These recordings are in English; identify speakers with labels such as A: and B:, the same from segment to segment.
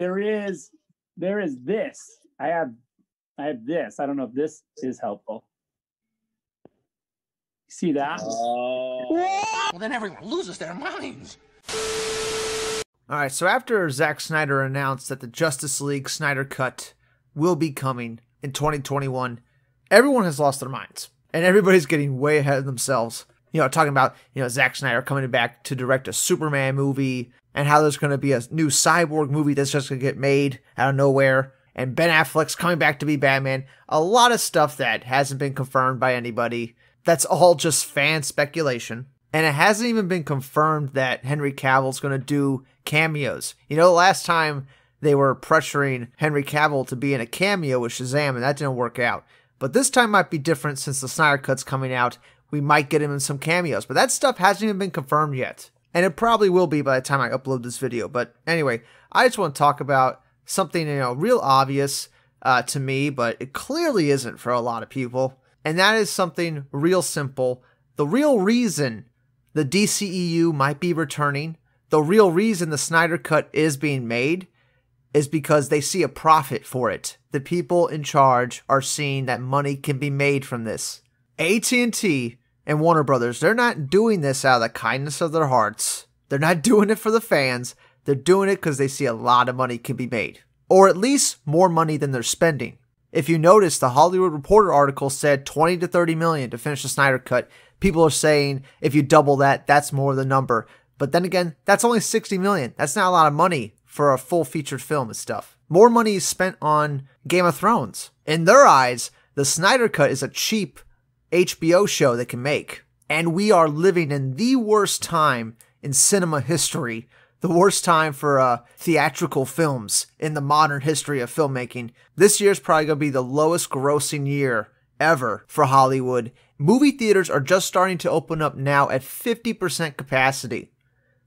A: there is this. I have this. I don't know if this is helpful. See that?
B: Well, then everyone loses their minds.
C: Alright, so after Zack Snyder announced that the Justice League Snyder Cut will be coming in 2021, everyone has lost their minds. And everybody's getting way ahead of themselves. Talking about, Zack Snyder coming back to direct a Superman movie, and how there's going to be a new Cyborg movie that's just going to get made out of nowhere, and Ben Affleck's coming back to be Batman. A lot of stuff that hasn't been confirmed by anybody. That's all just fan speculation. And it hasn't even been confirmed that Henry Cavill's going to do cameos. Last time they were pressuring Henry Cavill to be in a cameo with Shazam, and that didn't work out. But this time might be different since the Snyder Cut's coming out. We might get him in some cameos, but that stuff hasn't even been confirmed yet. And it probably will be by the time I upload this video. But anyway, I just want to talk about something, real obvious to me, but it clearly isn't for a lot of people. And that is something real simple. The real reason the DCEU might be returning, the real reason the Snyder Cut is being made, is because they see a profit for it. The people in charge are seeing that money can be made from this. AT&T and Warner Brothers, they're not doing this out of the kindness of their hearts. They're not doing it for the fans. They're doing it because they see a lot of money can be made. Or at least more money than they're spending. If you notice, the Hollywood Reporter article said 20 to 30 million to finish the Snyder Cut. People are saying if you double that, that's more the number. But then again, that's only 60 million. That's not a lot of money for a full featured film and stuff. More money is spent on Game of Thrones. In their eyes, the Snyder Cut is a cheap HBO show they can make. And we are living in the worst time in cinema history. The worst time for theatrical films in the modern history of filmmaking. This year's probably going to be the lowest grossing year ever for Hollywood. Movie theaters are just starting to open up now at 50% capacity.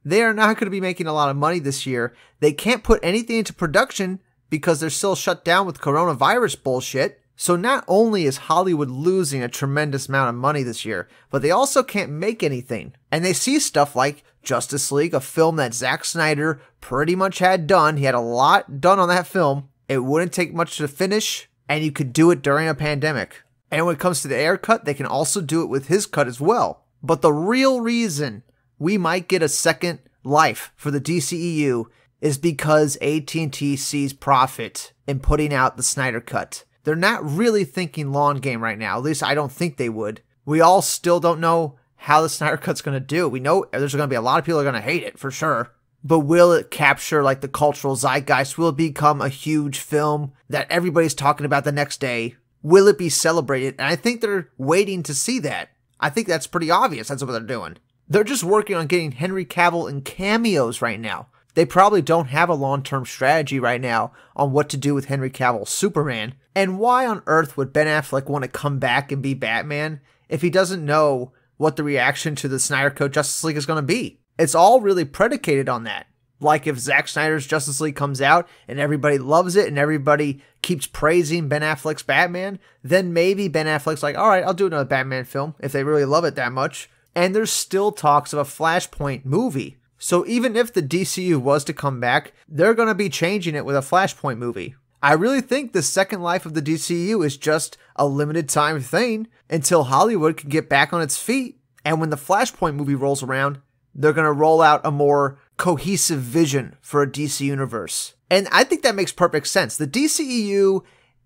C: They are not going to be making a lot of money this year. They can't put anything into production because they're still shut down with coronavirus bullshit. So not only is Hollywood losing a tremendous amount of money this year, but they also can't make anything. And they see stuff like Justice League, a film that Zack Snyder pretty much had done. He had a lot done on that film. It wouldn't take much to finish, and you could do it during a pandemic. And when it comes to the Ayer cut, they can also do it with his cut as well. But the real reason we might get a second life for the DCEU is because AT&T sees profit in putting out the Snyder Cut. They're not really thinking long game right now. At least I don't think they would. We all still don't know how the Snyder Cut's going to do. We know there's going to be a lot of people who are going to hate it for sure. But will it capture like the cultural zeitgeist? Will it become a huge film that everybody's talking about the next day? Will it be celebrated? And I think they're waiting to see that. I think that's pretty obvious. That's what they're doing. They're just working on getting Henry Cavill in cameos right now. They probably don't have a long-term strategy right now on what to do with Henry Cavill's Superman. And why on earth would Ben Affleck want to come back and be Batman if he doesn't know what the reaction to the Snyder Cut Justice League is going to be? It's all really predicated on that. Like if Zack Snyder's Justice League comes out and everybody loves it and everybody keeps praising Ben Affleck's Batman, then maybe Ben Affleck's like, all right, I'll do another Batman film if they really love it that much. And there's still talks of a Flashpoint movie. So even if the DCU was to come back, they're going to be changing it with a Flashpoint movie. I really think the second life of the DCU is just a limited time thing until Hollywood can get back on its feet. And when the Flashpoint movie rolls around, they're going to roll out a more cohesive vision for a DC universe. And I think that makes perfect sense. The DCEU,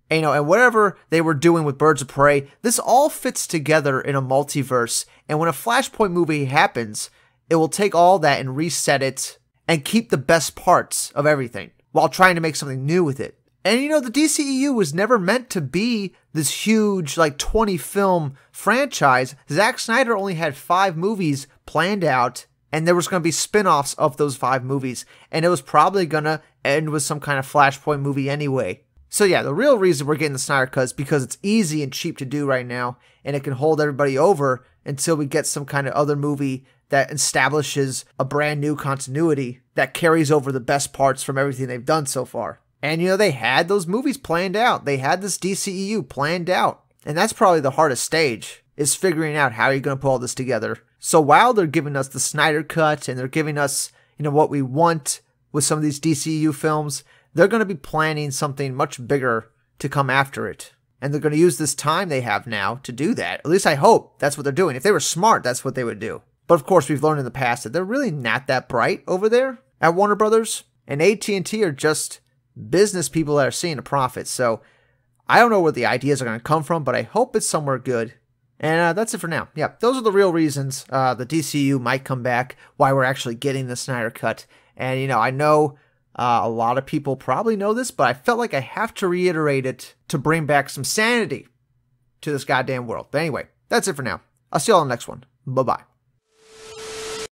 C: and whatever they were doing with Birds of Prey, this all fits together in a multiverse. And when a Flashpoint movie happens, it will take all that and reset it and keep the best parts of everything while trying to make something new with it. And the DCEU was never meant to be this huge, 20 film franchise. Zack Snyder only had 5 movies planned out, and there was going to be spin-offs of those 5 movies. And it was probably going to end with some kind of Flashpoint movie anyway. So yeah, the real reason we're getting the Snyder Cut is because it's easy and cheap to do right now, and it can hold everybody over until we get some kind of other movie that establishes a brand new continuity that carries over the best parts from everything they've done so far. And they had those movies planned out. They had this DCEU planned out. And that's probably the hardest stage, is figuring out how you're going to put all this together. So while they're giving us the Snyder Cut and they're giving us, what we want with some of these DCEU films, they're going to be planning something much bigger to come after it. And they're going to use this time they have now to do that. At least I hope that's what they're doing. If they were smart, that's what they would do. But of course, we've learned in the past that they're really not that bright over there at Warner Brothers. And AT&T are just business people that are seeing a profit. So I don't know where the ideas are going to come from, but I hope it's somewhere good. And that's it for now. Yeah, those are the real reasons the DCEU might come back, why we're actually getting the Snyder Cut. And, you know, I know a lot of people probably know this, but I felt like I have to reiterate it to bring back some sanity to this goddamn world. But anyway, that's it for now. I'll see you all in the next one. Bye-bye.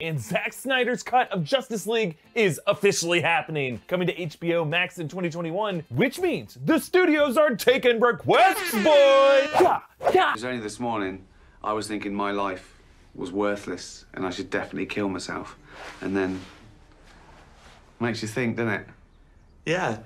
D: And Zack Snyder's cut of Justice League is officially happening, coming to HBO Max in 2021, which means the studios are taking requests, boy!
E: It was only this morning I was thinking my life was worthless and I should definitely kill myself. And then makes you think, doesn't it?
F: Yeah.